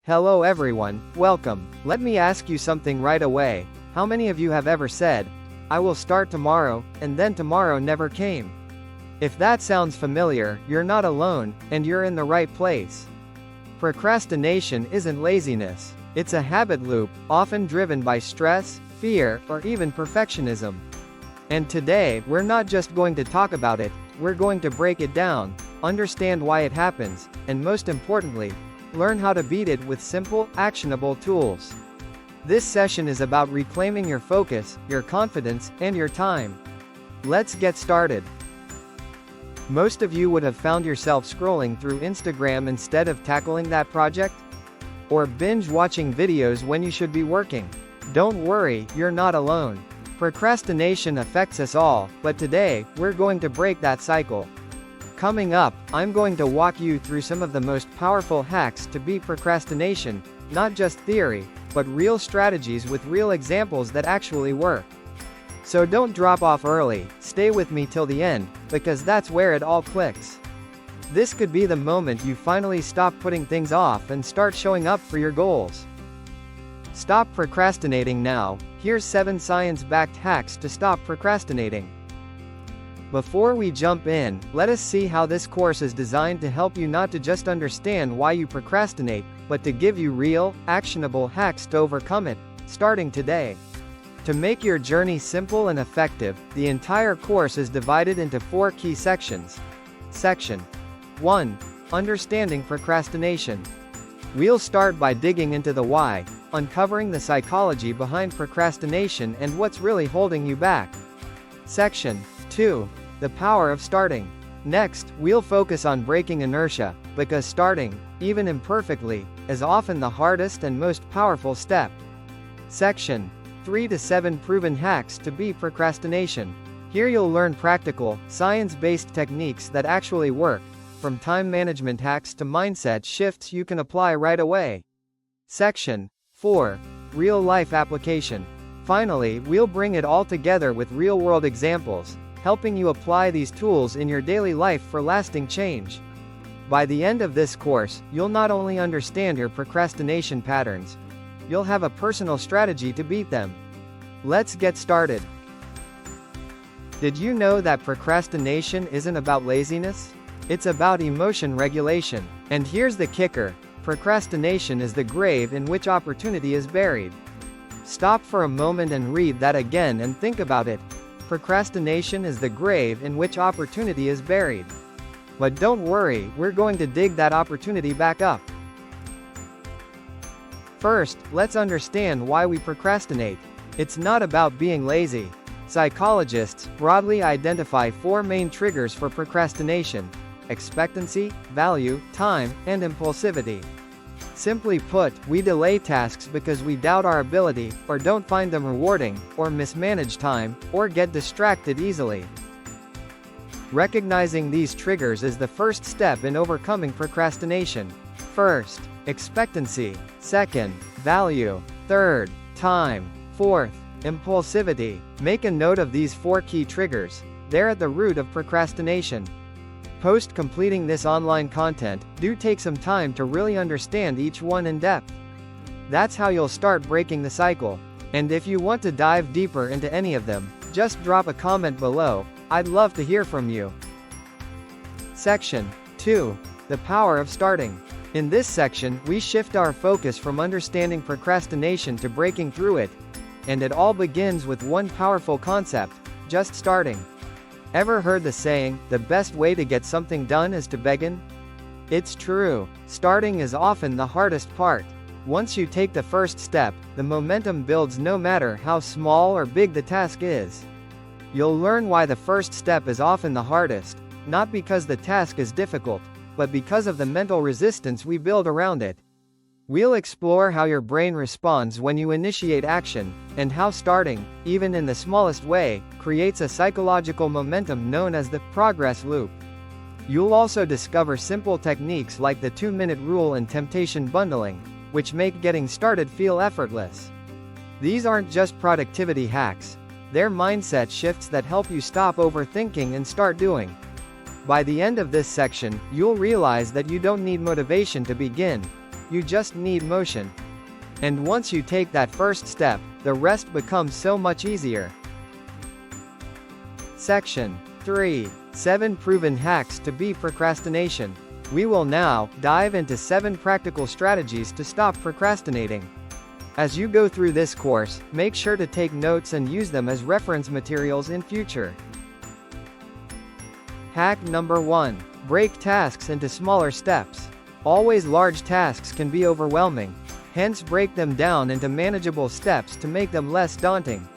Hello everyone, welcome. Let me ask you something right away. How many of you have ever said, I will start tomorrow, and then tomorrow never came? If that sounds familiar, you're not alone, and you're in the right place. Procrastination isn't laziness. It's a habit loop, often driven by stress, fear, or even perfectionism. And today, we're not just going to talk about it, we're going to break it down, understand why it happens, and most importantly, learn how to beat it with simple, actionable tools. This session is about reclaiming your focus, your confidence, and your time. Let's get started. Most of you would have found yourself scrolling through Instagram instead of tackling that project? Or binge watching videos when you should be working? Don't worry, you're not alone. Procrastination affects us all, but today, we're going to break that cycle. Coming up, I'm going to walk you through some of the most powerful hacks to beat procrastination, not just theory, but real strategies with real examples that actually work. So don't drop off early, stay with me till the end, because that's where it all clicks. This could be the moment you finally stop putting things off and start showing up for your goals. Stop procrastinating now. Here's 7 science-backed hacks to stop procrastinating. Before we jump in, let us see how this course is designed to help you not to just understand why you procrastinate, but to give you real, actionable hacks to overcome it, starting today. To make your journey simple and effective, the entire course is divided into 4 key sections. Section 1. Understanding procrastination. We'll start by digging into the why, uncovering the psychology behind procrastination and what's really holding you back. Section 2. The power of starting. Next, we'll focus on breaking inertia, because starting, even imperfectly, is often the hardest and most powerful step. Section 3 to 7 proven hacks to beat procrastination. Here you'll learn practical, science-based techniques that actually work, from time management hacks to mindset shifts you can apply right away. Section 4. Real-life application. Finally, we'll bring it all together with real-world examples, helping you apply these tools in your daily life for lasting change. By the end of this course, you'll not only understand your procrastination patterns, you'll have a personal strategy to beat them. Let's get started. Did you know that procrastination isn't about laziness? It's about emotion regulation. And here's the kicker: procrastination is the grave in which opportunity is buried. Stop for a moment and read that again and think about it. Procrastination is the grave in which opportunity is buried. But don't worry, we're going to dig that opportunity back up. First, let's understand why we procrastinate. It's not about being lazy. Psychologists broadly identify 4 main triggers for procrastination: expectancy, value, time, and impulsivity. Simply put, we delay tasks because we doubt our ability, or don't find them rewarding, or mismanage time, or get distracted easily. Recognizing these triggers is the first step in overcoming procrastination. First, expectancy. Second, value. Third, time. Fourth, impulsivity. Make a note of these 4 key triggers. They're at the root of procrastination. Post completing this online content, do take some time to really understand each one in depth. That's how you'll start breaking the cycle. And if you want to dive deeper into any of them, just drop a comment below. I'd love to hear from you. Section 2. The power of starting. In this section, we shift our focus from understanding procrastination to breaking through it. And it all begins with one powerful concept: just starting. Ever heard the saying, the best way to get something done is to begin? It's true. Starting is often the hardest part. Once you take the first step, the momentum builds no matter how small or big the task is. You'll learn why the first step is often the hardest, not because the task is difficult, but because of the mental resistance we build around it. We'll explore how your brain responds when you initiate action, and how starting, even in the smallest way, creates a psychological momentum known as the progress loop. You'll also discover simple techniques like the 2-minute rule and temptation bundling, which make getting started feel effortless. These aren't just productivity hacks, they're mindset shifts that help you stop overthinking and start doing. By the end of this section, you'll realize that you don't need motivation to begin. you just need motion. And once you take that first step, the rest becomes so much easier. Section 3. 7 Proven Hacks to Beat Procrastination. We will now dive into 7 practical strategies to stop procrastinating. As you go through this course, make sure to take notes and use them as reference materials in future. Hack number 1. Break tasks into smaller steps. Always large tasks can be overwhelming. Hence, break them down into manageable steps to make them less daunting.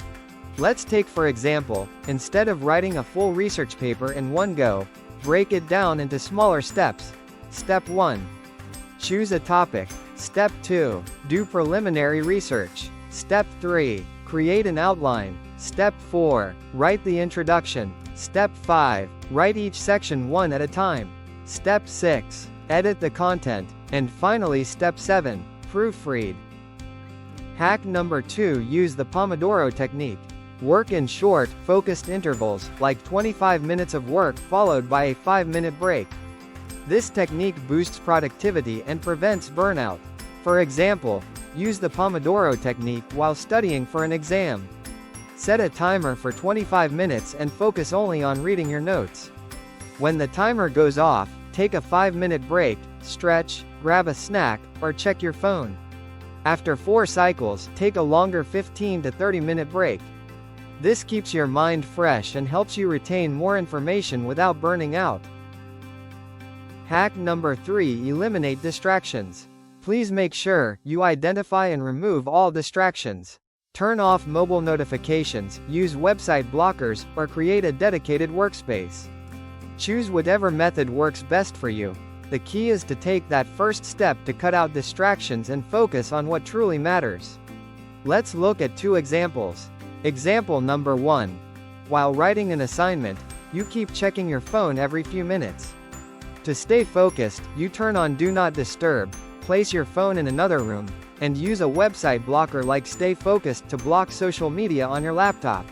Let's take for example, instead of writing a full research paper in one go, break it down into smaller steps. Step 1. Choose a topic. Step 2. Do preliminary research. Step 3. Create an outline. Step 4. Write the introduction. Step 5. Write each section one at a time. Step 6. Edit the content. And finally, Step 7. Proofread. Hack number 2. Use the Pomodoro technique. Work in short, focused intervals, like 25 minutes of work followed by a 5-minute break. This technique boosts productivity and prevents burnout. For example, use the Pomodoro technique while studying for an exam. Set a timer for 25 minutes and focus only on reading your notes. When the timer goes off, take a 5-minute break, stretch, grab a snack, or check your phone. After 4 cycles, take a longer 15 to 30-minute break. This keeps your mind fresh and helps you retain more information without burning out. Hack number 3. Eliminate distractions. Please make sure you identify and remove all distractions. Turn off mobile notifications, use website blockers, or create a dedicated workspace. Choose whatever method works best for you. The key is to take that first step to cut out distractions and focus on what truly matters. Let's look at 2 examples. Example number 1. While writing an assignment, you keep checking your phone every few minutes. To stay focused, you turn on Do Not Disturb, place your phone in another room, and use a website blocker like Stay Focused to block social media on your laptop.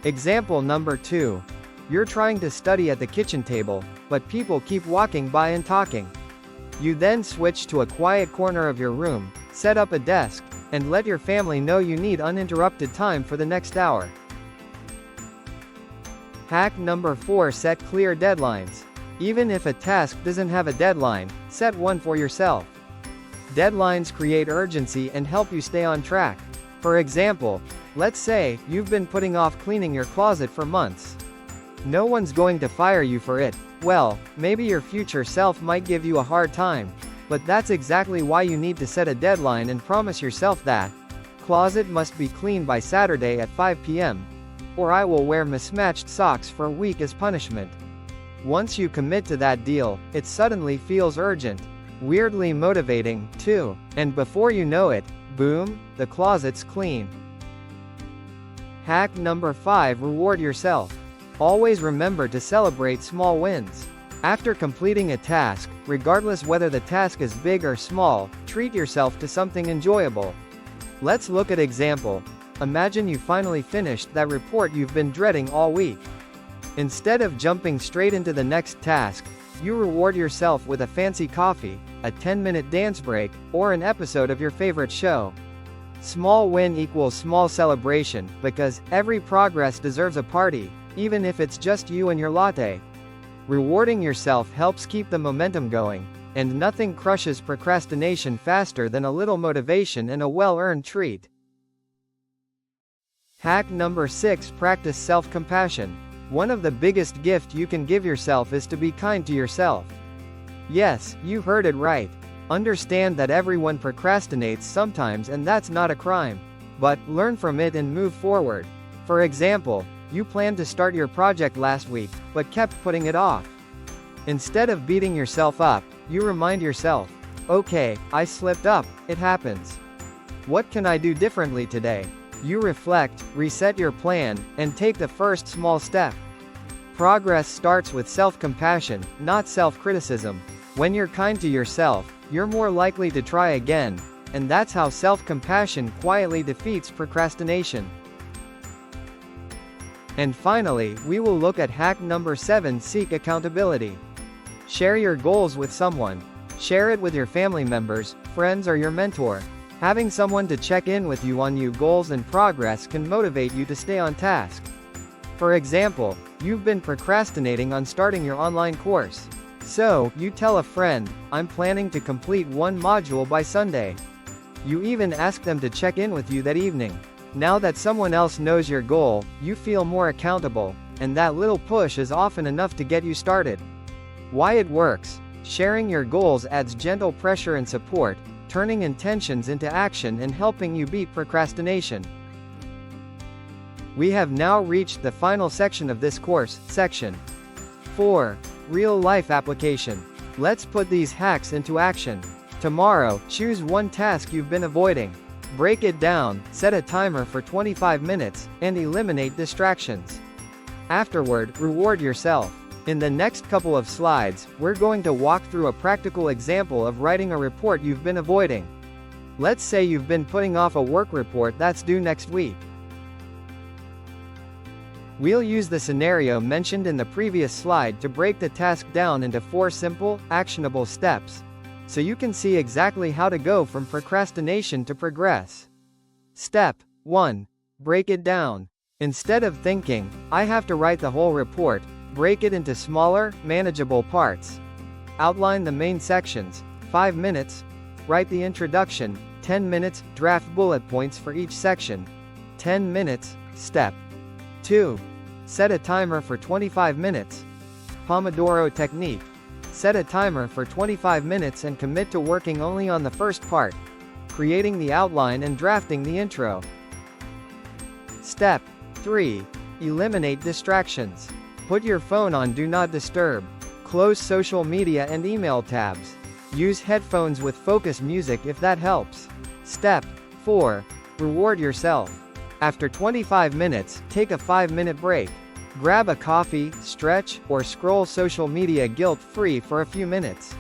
Example number 2. You're trying to study at the kitchen table, but people keep walking by and talking. You then switch to a quiet corner of your room, set up a desk, and let your family know you need uninterrupted time for the next hour. Hack number 4. Set clear deadlines. Even if a task doesn't have a deadline, set one for yourself. Deadlines create urgency and help you stay on track. For example, let's say you've been putting off cleaning your closet for months. No one's going to fire you for it. Well, maybe your future self might give you a hard time. But that's exactly why you need to set a deadline and promise yourself that closet must be clean by Saturday at 5 p.m. Or I will wear mismatched socks for a week as punishment. Once you commit to that deal, it suddenly feels urgent. Weirdly motivating, too. And before you know it, boom, the closet's clean. Hack number 5. Reward yourself. Always remember to celebrate small wins. After completing a task, regardless whether the task is big or small, treat yourself to something enjoyable. Let's look at example. Imagine you finally finished that report you've been dreading all week. Instead of jumping straight into the next task, you reward yourself with a fancy coffee, a 10-minute dance break, or an episode of your favorite show. Small win equals small celebration, because every progress deserves a party, even if it's just you and your latte. Rewarding yourself helps keep the momentum going, and nothing crushes procrastination faster than a little motivation and a well-earned treat. Hack number 6. Practice self-compassion. One of the biggest gifts you can give yourself is to be kind to yourself. Yes, you heard it right. Understand that everyone procrastinates sometimes and that's not a crime. But, learn from it and move forward. For example, you planned to start your project last week, but kept putting it off. Instead of beating yourself up, you remind yourself, okay, I slipped up, it happens. What can I do differently today? You reflect, reset your plan, and take the first small step. Progress starts with self-compassion, not self-criticism. When you're kind to yourself, you're more likely to try again, and that's how self-compassion quietly defeats procrastination. And finally, we will look at hack number 7. Seek accountability. Share your goals with someone. Share it with your family members, friends or your mentor. Having someone to check in with you on your goals and progress can motivate you to stay on task. For example, you've been procrastinating on starting your online course. So, you tell a friend, "I'm planning to complete one module by Sunday." You even ask them to check in with you that evening. Now that someone else knows your goal, you feel more accountable, and that little push is often enough to get you started. Why it works. Sharing your goals adds gentle pressure and support, turning intentions into action and helping you beat procrastination. We have now reached the final section of this course, section 4. Real-life application. Let's put these hacks into action. Tomorrow, choose one task you've been avoiding. Break it down, set a timer for 25 minutes, and eliminate distractions. Afterward, reward yourself. In the next couple of slides, we're going to walk through a practical example of writing a report you've been avoiding. Let's say you've been putting off a work report that's due next week. We'll use the scenario mentioned in the previous slide to break the task down into 4 simple, actionable steps, so you can see exactly how to go from procrastination to progress. Step 1. Break it down. Instead of thinking, "I have to write the whole report," break it into smaller, manageable parts. Outline the main sections, 5 minutes. Write the introduction, 10 minutes. Draft bullet points for each section, 10 minutes. Step 2. Set a timer for 25 minutes. Pomodoro technique. Set a timer for 25 minutes and commit to working only on the first part, creating the outline and drafting the intro. Step 3. Eliminate distractions. Put your phone on Do Not Disturb. Close social media and email tabs. Use headphones with focus music if that helps. Step 4. Reward yourself. After 25 minutes, take a 5-minute break. Grab a coffee, stretch, or scroll social media guilt-free for a few minutes.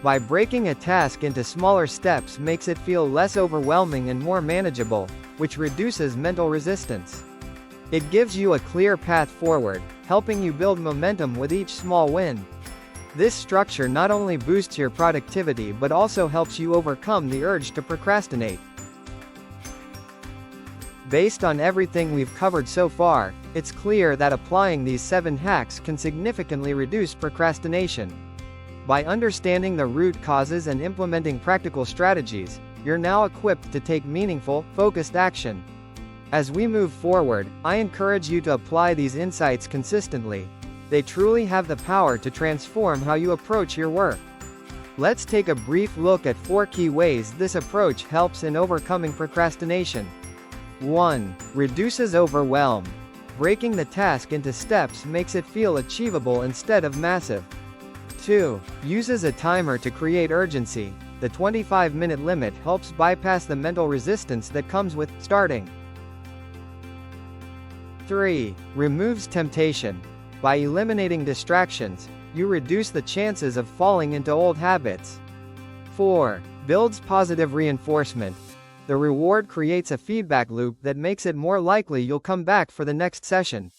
By breaking a task into smaller steps makes it feel less overwhelming and more manageable, which reduces mental resistance. It gives you a clear path forward, helping you build momentum with each small win. This structure not only boosts your productivity but also helps you overcome the urge to procrastinate. Based on everything we've covered so far, it's clear that applying these 7 hacks can significantly reduce procrastination. By understanding the root causes and implementing practical strategies, you're now equipped to take meaningful, focused action. As we move forward, I encourage you to apply these insights consistently. They truly have the power to transform how you approach your work. Let's take a brief look at 4 key ways this approach helps in overcoming procrastination. 1. Reduces overwhelm. Breaking the task into steps makes it feel achievable instead of massive. 2. Uses a timer to create urgency. The 25-minute limit helps bypass the mental resistance that comes with starting. 3. Removes temptation. By eliminating distractions, you reduce the chances of falling into old habits. 4. Builds positive reinforcement. The reward creates a feedback loop that makes it more likely you'll come back for the next session.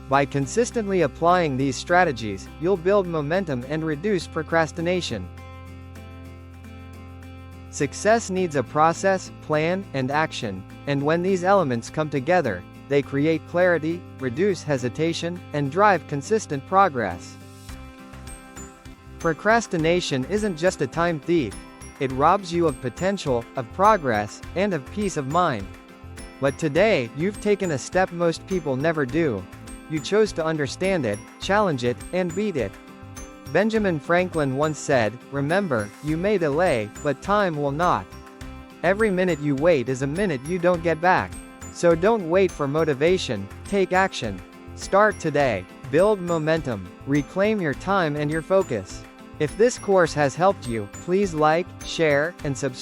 By consistently applying these strategies, you'll build momentum and reduce procrastination. Success needs a process, plan, and action, and when these elements come together, they create clarity, reduce hesitation, and drive consistent progress. Procrastination isn't just a time thief. It robs you of potential, of progress, and of peace of mind. But today, you've taken a step most people never do. You chose to understand it, challenge it, and beat it. Benjamin Franklin once said, "Remember, you may delay, but time will not." Every minute you wait is a minute you don't get back. So don't wait for motivation, take action. Start today. Build momentum. Reclaim your time and your focus. If this course has helped you, please like, share, and subscribe.